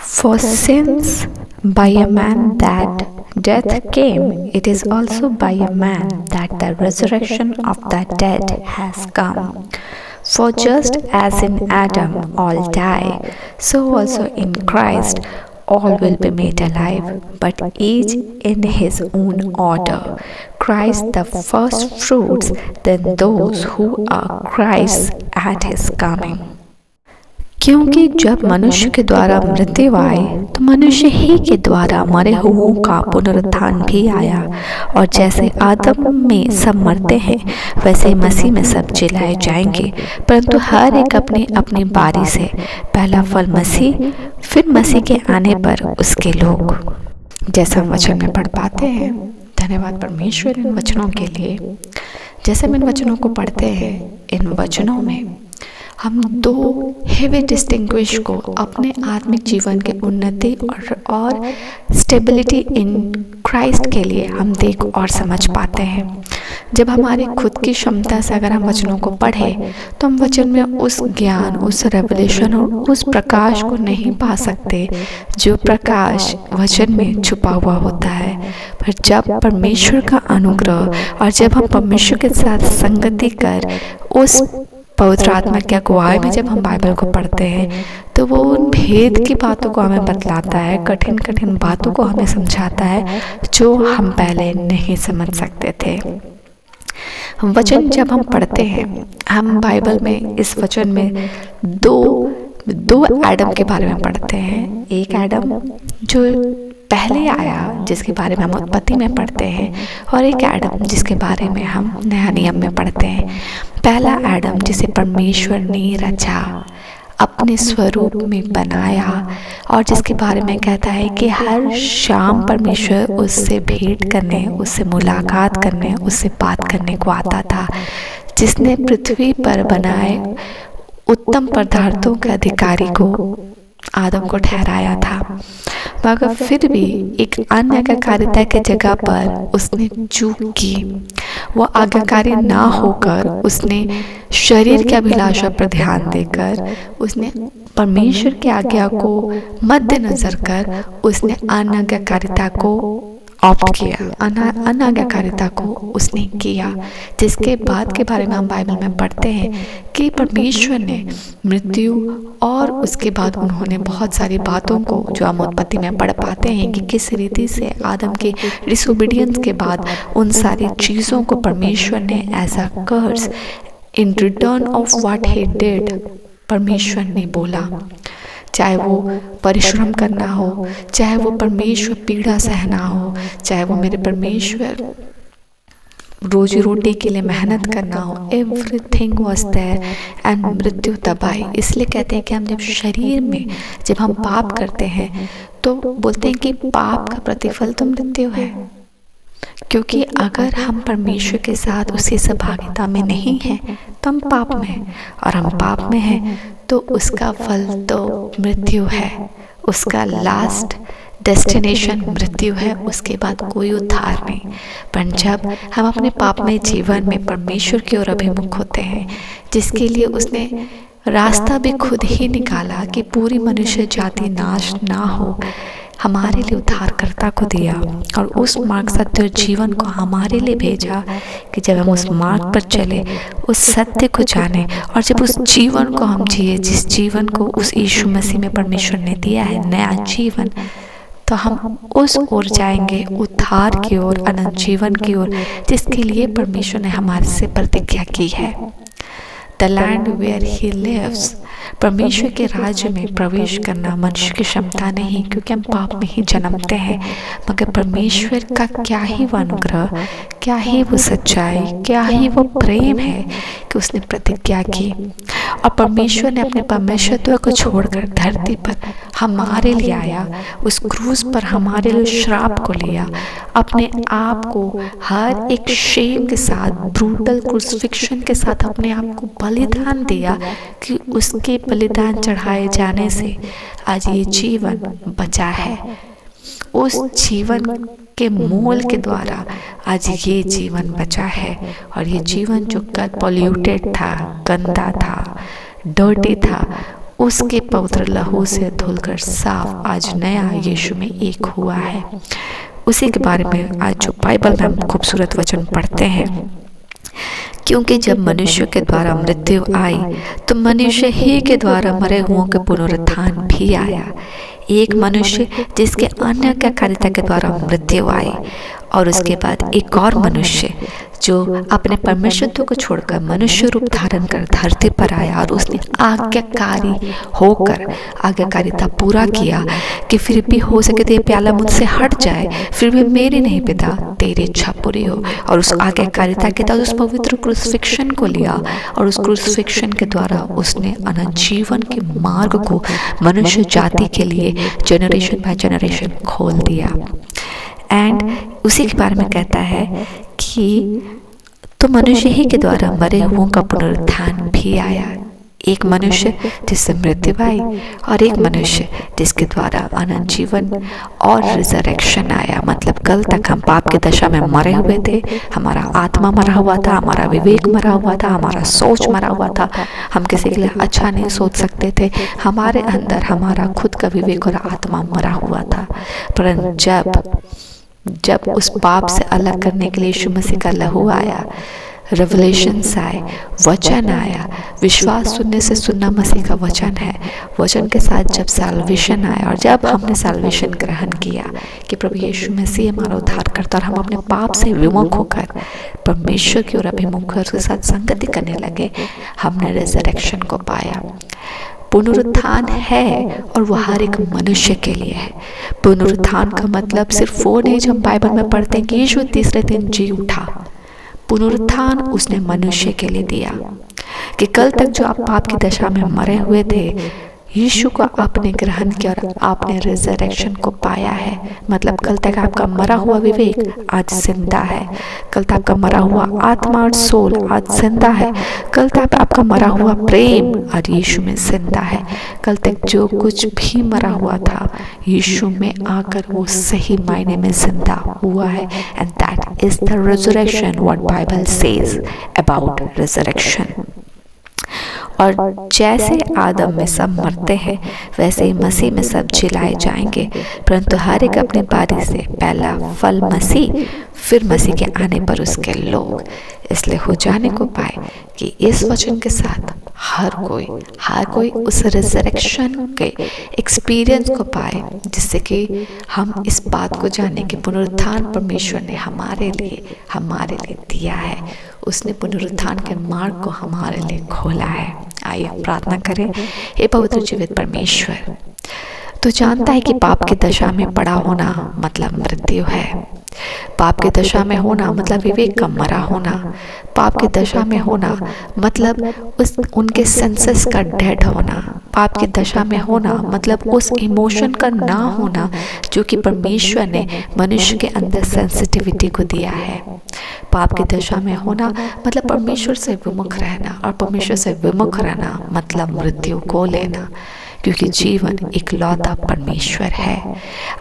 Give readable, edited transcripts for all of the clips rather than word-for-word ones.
For since by a man that death came, it is also by a man that the resurrection of the dead has come. For just as in Adam all die, so also in Christ all will be made alive, but each in his own order. Christ the first fruits, then those who are Christ's at his coming. क्योंकि जब मनुष्य के द्वारा मृत्यु आई तो मनुष्य ही के द्वारा मरे हुओं का पुनरुत्थान भी आया। और जैसे आदम में सब मरते हैं वैसे मसीह में सब जिलाए जाएंगे, परंतु हर एक अपनी अपनी बारी से, पहला फल मसीह, फिर मसीह के आने पर उसके लोग। जैसा हम वचन में पढ़ पाते हैं। धन्यवाद परमेश्वर इन वचनों के लिए। जैसे हम इन वचनों को पढ़ते हैं, इन वचनों में हम दो हेवी डिस्टिंग्विश को अपने आत्मिक जीवन के उन्नति और स्टेबिलिटी इन क्राइस्ट के लिए हम देख और समझ पाते हैं। जब हमारी खुद की क्षमता से अगर हम वचनों को पढ़ें तो हम वचन में उस ज्ञान, उस रेवलेशन और उस प्रकाश को नहीं पा सकते जो प्रकाश वचन में छुपा हुआ होता है। पर जब परमेश्वर का अनुग्रह और जब हम परमेश्वर के साथ संगति कर उस पवित्र आत्मा की अगुवाई में जब हम बाइबल को पढ़ते हैं तो वो उन भेद की बातों को हमें बतलाता है, कठिन कठिन बातों को हमें समझाता है जो हम पहले नहीं समझ सकते थे। वचन जब हम पढ़ते हैं, हम बाइबल में इस वचन में दो एडम के बारे में पढ़ते हैं। एक एडम जो पहले आया जिसके बारे में हम उत्पत्ति में पढ़ते हैं, और एक एडम जिसके बारे में हम नया नियम में पढ़ते हैं। पहला एडम जिसे परमेश्वर ने रचा, अपने स्वरूप में बनाया, और जिसके बारे में कहता है कि हर शाम परमेश्वर उससे भेंट करने, उससे मुलाकात करने, उससे बात करने को आता था। जिसने पृथ्वी पर बनाए उत्तम पदार्थों के अधिकारी को आदम को ठहराया था, मगर फिर भी एक अन्य आज्ञाकारिता के जगह पर उसने चूक की। वो आज्ञाकारी ना होकर उसने शरीर की अभिलाषा पर ध्यान देकर, उसने परमेश्वर की आज्ञा को मद्देनजर कर उसने अनाज्ञाकारिता को ऑप्ट किया, अनाज्ञाकारिता को उसने किया। जिसके बाद के बारे में हम बाइबल में पढ़ते हैं कि परमेश्वर ने मृत्यु और उसके बाद उन्होंने बहुत सारी बातों को जो हम उत्पत्ति में पढ़ पाते हैं कि किस रीति से आदम के डिसोबीडियंस के बाद उन सारी चीज़ों को परमेश्वर ने as a curse in return of what he did, परमेश्वर ने बोला, चाहे वो परिश्रम करना हो, चाहे वो परमेश्वर पीड़ा सहना हो, चाहे वो मेरे परमेश्वर रोजी रोटी के लिए मेहनत करना हो, एवरीथिंग वाज देयर एंड मृत्यु तब आई। इसलिए कहते हैं कि हम जब शरीर में जब हम पाप करते हैं तो बोलते हैं कि पाप का प्रतिफल तो मृत्यु है, क्योंकि अगर हम परमेश्वर के साथ उसकी सहभागिता में नहीं हैं तो हम पाप में हैं, और हम पाप में हैं तो उसका फल तो मृत्यु है, उसका लास्ट डेस्टिनेशन मृत्यु है, उसके बाद कोई उद्धार नहीं। पर जब हम अपने पापमय जीवन में परमेश्वर की ओर अभिमुख होते हैं, जिसके लिए उसने रास्ता भी खुद ही निकाला कि पूरी मनुष्य जाति नाश ना हो, हमारे लिए उद्धारकर्ता को दिया और उस मार्ग सत्य और जीवन को हमारे लिए भेजा कि जब हम उस मार्ग पर चले, उस सत्य को जाने, और जब उस जीवन को हम जिए जिस जीवन को उस यीशु मसीह में परमेश्वर ने दिया है, नया जीवन, तो हम उस ओर जाएंगे, उद्धार की ओर, अनंत जीवन की ओर, जिसके लिए परमेश्वर ने हमारे से प्रतिज्ञा की है। The land where he lives, परमेश्वर के राज्य में प्रवेश करना मनुष्य की क्षमता नहीं, क्योंकि हम पाप में ही जन्मते हैं, मगर परमेश्वर का क्या ही वो अनुग्रह, क्या ही वो सच्चाई, क्या ही वो प्रेम है कि उसने प्रतिज्ञा की, और परमेश्वर ने अपने परमेश्वरत्व को छोड़कर धरती पर हमारे लिए आया, उस क्रूस पर हमारे लिए श्राप को लिया, अपने आप को हर एक शेम के साथ, ब्रूटल क्रूसिफिक्शन के साथ अपने आप को बलिदान दिया कि उसके बलिदान चढ़ाए जाने से आज ये जीवन बचा है। उस जीवन के मोल के द्वारा आज ये जीवन बचा है, और ये जीवन जो कल पॉल्यूटेड था, गंदा था, डर्टी था, उसके पवित्र लहू से धुलकर साफ आज नया यीशु में एक हुआ है। उसी के बारे में आज जो बाइबल में हम खूबसूरत वचन पढ़ते हैं, क्योंकि जब मनुष्य के द्वारा मृत्यु आई तो मनुष्य ही के द्वारा मरे हुओं के पुनरुत्थान भी आया। एक मनुष्य जिसके अन्यायकारिता के द्वारा मृत्यु आई, और उसके बाद एक और मनुष्य जो अपने परमेश्वरत्व को छोड़कर मनुष्य रूप धारण कर धरती पर आया, और उसने आज्ञाकारी होकर आज्ञाकारिता पूरा किया कि फिर भी हो सके तो ये प्याला मुझसे हट जाए, फिर भी मेरी नहीं पिता तेरी इच्छा पूरी हो। और उस आज्ञाकारिता के तहत उस पवित्र क्रूसिफिक्शन को लिया, और उस क्रूसिफिक्शन के द्वारा उसने अनंत जीवन के मार्ग को मनुष्य जाति के लिए जनरेशन बाय जनरेशन खोल दिया। एंड उसी के बारे में कहता है कि तो मनुष्य ही के द्वारा मरे हुओं का पुनरुत्थान भी आया। एक मनुष्य जिससे मृत्यु आई, और एक मनुष्य जिसके द्वारा अनंत जीवन और रिजरेक्शन आया। मतलब कल तक हम पाप की दशा में मरे हुए थे, हमारा आत्मा मरा हुआ था, हमारा विवेक मरा हुआ था, हमारा सोच मरा हुआ था, हम किसी के लिए अच्छा नहीं सोच सकते थे, हमारे अंदर हमारा खुद का विवेक और आत्मा मरा हुआ था। परंतु जब उस पाप से अलग करने के लिए यीशु मसीह का लहू आया, रेवलेशंस आए, वचन आया, विश्वास सुनने से सुनना मसीह का वचन है, वचन के साथ जब सैल्वेशन आया, और जब हमने सैल्वेशन ग्रहण किया कि प्रभु यीशु मसीह हमारा उद्धार करता, और हम अपने पाप से विमुख होकर परमेश्वर की ओर अभिमुख होकर उसके साथ संगति करने लगे, हमने रिजरेक्शन को पाया। पुनरुत्थान है, और वो हर एक मनुष्य के लिए है। पुनरुत्थान का मतलब सिर्फ वो नहीं जो हम बाइबल में पढ़ते हैं कि यीशु तीसरे दिन जी उठा। पुनरुत्थान उसने मनुष्य के लिए दिया कि कल तक जो आप पाप की दशा में मरे हुए थे, यीशु को आपने ग्रहण किया और आपने रिजरेक्शन को पाया है। मतलब कल तक आपका मरा हुआ विवेक आज जिंदा है, कल तक आपका मरा हुआ आत्मा और सोल आज जिंदा है, कल तक आपका मरा हुआ प्रेम आज यीशु में जिंदा है। कल तक जो कुछ भी मरा हुआ था, यीशु में आकर वो सही मायने में जिंदा हुआ है। And that is the resurrection, what Bible says about resurrection. और जैसे आदम में सब मरते हैं, वैसे ही मसीह में सब जिलाए जाएंगे, परंतु हर एक अपनी बारी से, पहला फल मसीह, फिर मसीह के आने पर उसके लोग। इसलिए हो जाने को पाए कि इस वचन के साथ हर कोई उस रिजरेक्शन के एक्सपीरियंस को पाए, जिससे कि हम इस बात को जाने कि पुनरुत्थान परमेश्वर ने हमारे लिए दिया है। उसने पुनरुत्थान के मार्ग को हमारे लिए खोला है। आइए प्रार्थना करें। हे पवित्र जीवित परमेश्वर, तो जानता है कि पाप की दशा में पड़ा होना मतलब मृत्यु है। पाप की दशा में होना मतलब विवेक का मरा होना। पाप की दशा में होना मतलब उनके सेंसेस का डेड होना। पाप की दशा में होना मतलब उस इमोशन का ना होना जो कि परमेश्वर ने मनुष्य के अंदर सेंसिटिविटी को दिया है। पाप की दशा में होना मतलब परमेश्वर से विमुख रहना, और परमेश्वर से विमुख रहना मतलब मृत्यु को लेना, क्योंकि जीवन इकलौता परमेश्वर है।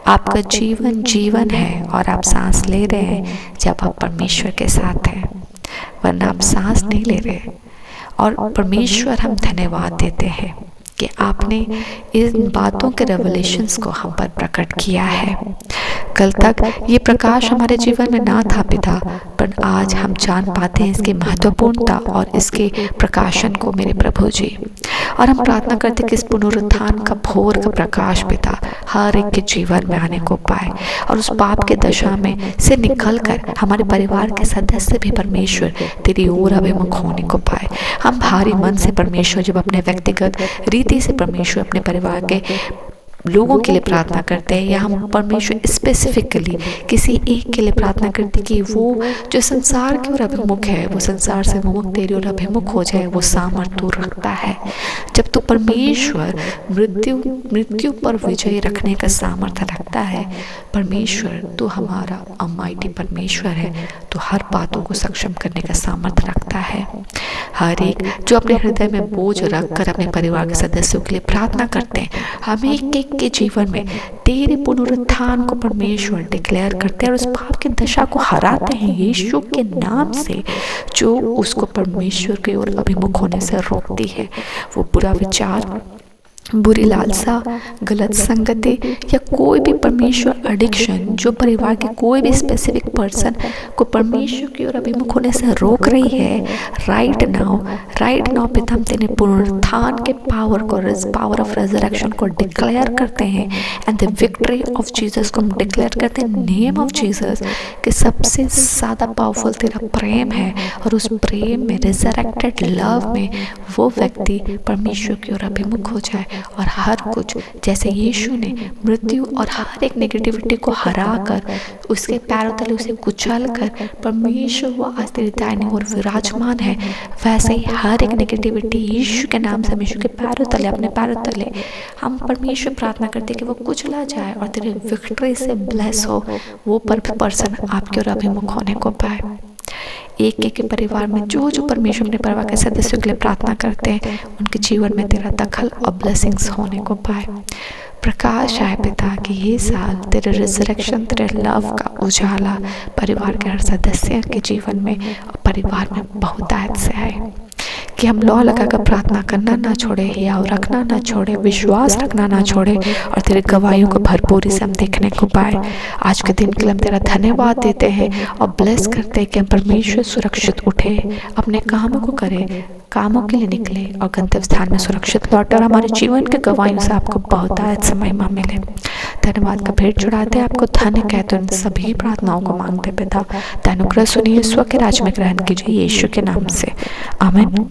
आपका जीवन है, और आप सांस ले रहे हैं जब आप परमेश्वर के साथ हैं, वरना आप सांस नहीं ले रहे। और परमेश्वर हम धन्यवाद देते हैं कि आपने इन बातों के रेवलेशंस को हम पर प्रकट किया है। कल तक ये प्रकाश हमारे जीवन में ना था पिता, पर आज हम जान पाते हैं इसकी महत्वपूर्णता और इसके प्रकाशन को मेरे प्रभु जी। और हम प्रार्थना करते कि इस पुनरुत्थान का भोर का प्रकाश पिता हर एक के जीवन में आने को पाए, और उस पाप के दशा में से निकलकर हमारे परिवार के सदस्य भी परमेश्वर तेरी ओर अभिमुख होने को पाए। हम भारी मन से परमेश्वर जब अपने व्यक्तिगत रीति से परमेश्वर अपने परिवार के लोगों के लिए प्रार्थना करते हैं, या हम परमेश्वर स्पेसिफिकली किसी एक के लिए प्रार्थना करते हैं कि वो जो संसार की ओर अभिमुख है, वो संसार से विमुख तेरी ओर अभिमुख हो जाए, वो सामर्थ्य तू रखता है। जब तू परमेश्वर मृत्यु पर विजय रखने का सामर्थ्य रखता है, परमेश्वर तू हमारा अमाइटी परमेश्वर है, तो हर बातों को सक्षम करने का सामर्थ्य रखता है। हर एक जो अपने हृदय में बोझ रखकर अपने परिवार के सदस्यों के लिए प्रार्थना करते हैं, हम एक के जीवन में तेरे पुनरुत्थान को परमेश्वर डिक्लेयर करते हैं, और उस पाप की दशा को हराते हैं यीशु के नाम से, जो उसको परमेश्वर की ओर अभिमुख होने से रोकती है। वो बुरा विचार, बुरी लालसा, गलत संगति या कोई भी परमेश्वर एडिक्शन जो परिवार के कोई भी स्पेसिफिक पर्सन को परमेश्वर की ओर अभिमुख होने से रोक रही है, राइट नाउ पिता हम तेरे पुनरुत्थान के पावर ऑफ रेजरेक्शन को डिक्लेयर करते हैं and the victory of Jesus को हम डिक्लेयर करते हैं नेम ऑफ जीसस कि सबसे ज़्यादा पावरफुल तेरा प्रेम है और उस प्रेम में रिजरेक्टेड लव में वो व्यक्ति परमेश्वर की ओर अभिमुख हो जाए और हर कुछ जैसे यीशु ने मृत्यु और हर एक नेगेटिविटी को हरा कर उसके पैरों तले उसे कुचल कर परमेश्वर वो आज तेरी दाहिनी ओर विराजमान है, वैसे ही हर एक नेगेटिविटी यीशु के नाम से यीशु के पैरों तले, अपने पैरों तले हम परमेश्वर प्रार्थना करते कि वो कुचला जाए और तेरे विक्ट्री से ब्लेस हो वो पर्सन आपकी ओर अभिमुख होने को पाए। एक एक के परिवार में जो जो परमेश्वर अपने परिवार के सदस्यों के लिए प्रार्थना करते हैं उनके जीवन में तेरा दखल और ब्लेसिंग्स होने को पाए। प्रकाश आए पिता कि ये साल तेरे रिजरेक्शन, तेरे लव का उजाला परिवार के हर सदस्य के जीवन में और परिवार में बहुतायत से आए कि हम लौ लगाकर प्रार्थना करना ना छोड़े, याव रखना ना छोड़े, विश्वास रखना ना छोड़े और तेरे गवाहियों को भरपूरी से हम देखने को पाए। आज के दिन के लिए हम तेरा धन्यवाद देते हैं और ब्लेस करते हैं कि हम परमेश्वर सुरक्षित उठे, अपने कामों को करें, कामों के लिए निकले और गंतव्य स्थान में सुरक्षित लौटे और हमारे जीवन के गवाहियों से आपको बहुतायत से महिमा मिले। धन्यवाद का भेंट चढ़ाते हैं, आपको धन्य कहते हैं, सभी प्रार्थनाओं को मांगते पिता। अनुग्रह सुनिए, स्व के राज में ग्रहण कीजिए यीशु के नाम से, आमीन।